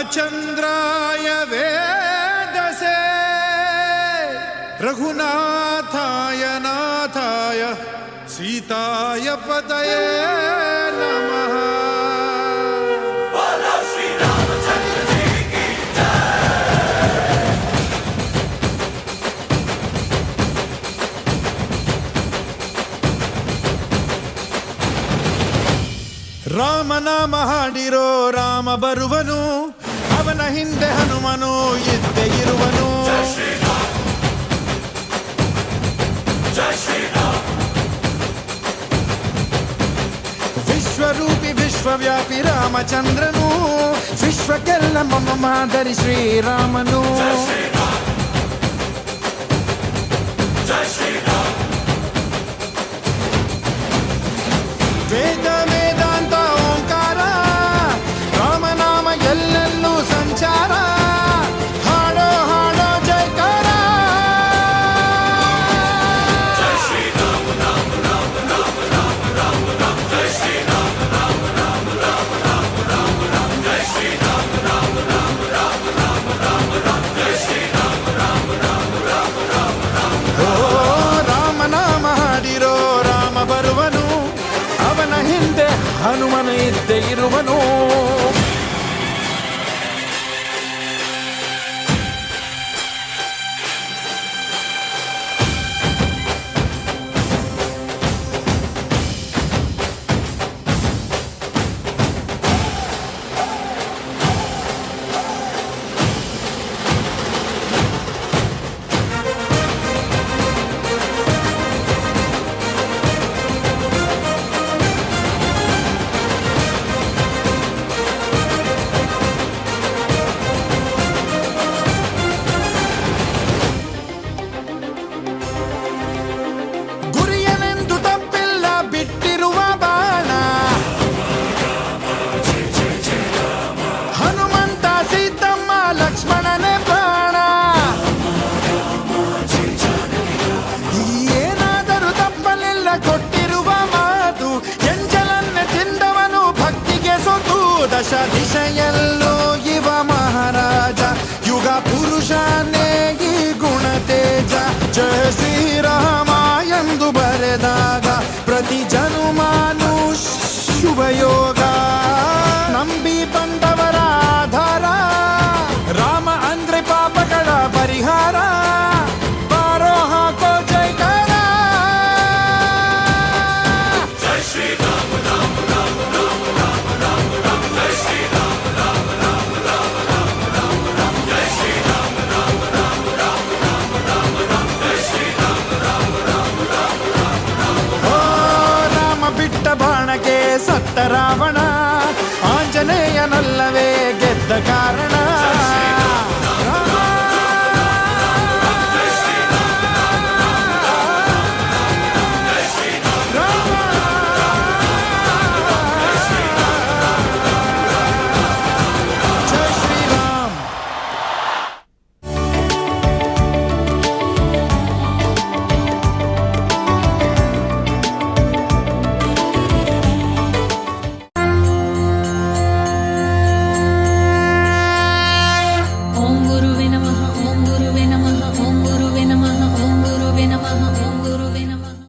रामचंद्राय वेदसे रघुनाथाय नाथाय सीताय पतये नमः। ರಾಮನಾಮ ಹಾಡಿರೋ ರಾಮ ಬರುವನು, ಅವನ ಹಿಂದೆ ಹನುಮನು ಇದ್ದೇ ಇರುವನು. ವಿಶ್ವರೂಪಿ ವಿಶ್ವವ್ಯಾಪಿ ರಾಮಚಂದ್ರನು, ವಿಶ್ವಕ್ಕೆಲ್ಲ ಮಮ ಮಾದರಿ ಶ್ರೀರಾಮನು. ವೇದ ವೇದಾಂತ ಓಂಕಾರ, ರಾಮನಾಮ ಎಲ್ಲೆಲ್ಲೂ ಸಂಚಾರ. ಹಾಡೋ ಹಾಡೋ ಜಯಕಾರ. ಓ ರಾಮನಾಮ ಹಾಡಿರೋ ರಾಮ ಬರುವನು, ಅವನ ಹಿಂದೆ ಹನುಮನು ಇದ್ದೇ ಇರುವನು. ದಶ ದಿಶೆಯಲ್ಲೂ ಇವ ಮಹಾರಾಜ, ಯುಗ ಪುರುಷನೇ ಈ ಗುಣ ತೇಜ. ಜಯ ಶ್ರೀರಾಮ ಎಂದು ಬರೆದಾಗ ಪ್ರತಿ ಜನುಮಾನು ಶುಭಯೋಗ. ನಂಬಿ ಬಂದವರ ಆಧಾರ, ರಾಮ ಅಂದ್ರೆ ಪಾಪಗಳ ಪರಿಹಾರ. ಬಾರೋ ಹಾಕೋ ಜೈಕಾರ. ಜೈ ಶ್ರೀರಾಮ ರಾಮ ರಾಮ ರಾಮ ರಾಮ ರಾಮ ರಾಮ. ಜೈ ಶ್ರೀರಾಮ ರಾಮ ರಾಮ ರಾಮ ರಾಮ ರಾಮ ರಾಮ. ಜೈ ಶ್ರೀರಾಮ ರಾಮ ರಾಮ ರಾಮ ರಾಮ ರಾಮ ರಾಮ. ಜೈ ಶ್ರೀರಾಮ ರಾಮ ರಾಮ ರಾಮ ರಾಮ ರಾಮ. ಓ ರಾಮ ಬಿಟ್ಟ ಬಾಣಕ್ಕೆ ಸತ್ತ ರಾವಣ, ಆಂಜನೇಯನಲ್ಲವೇ ಗೆದ್ದ ಕಾರಣ.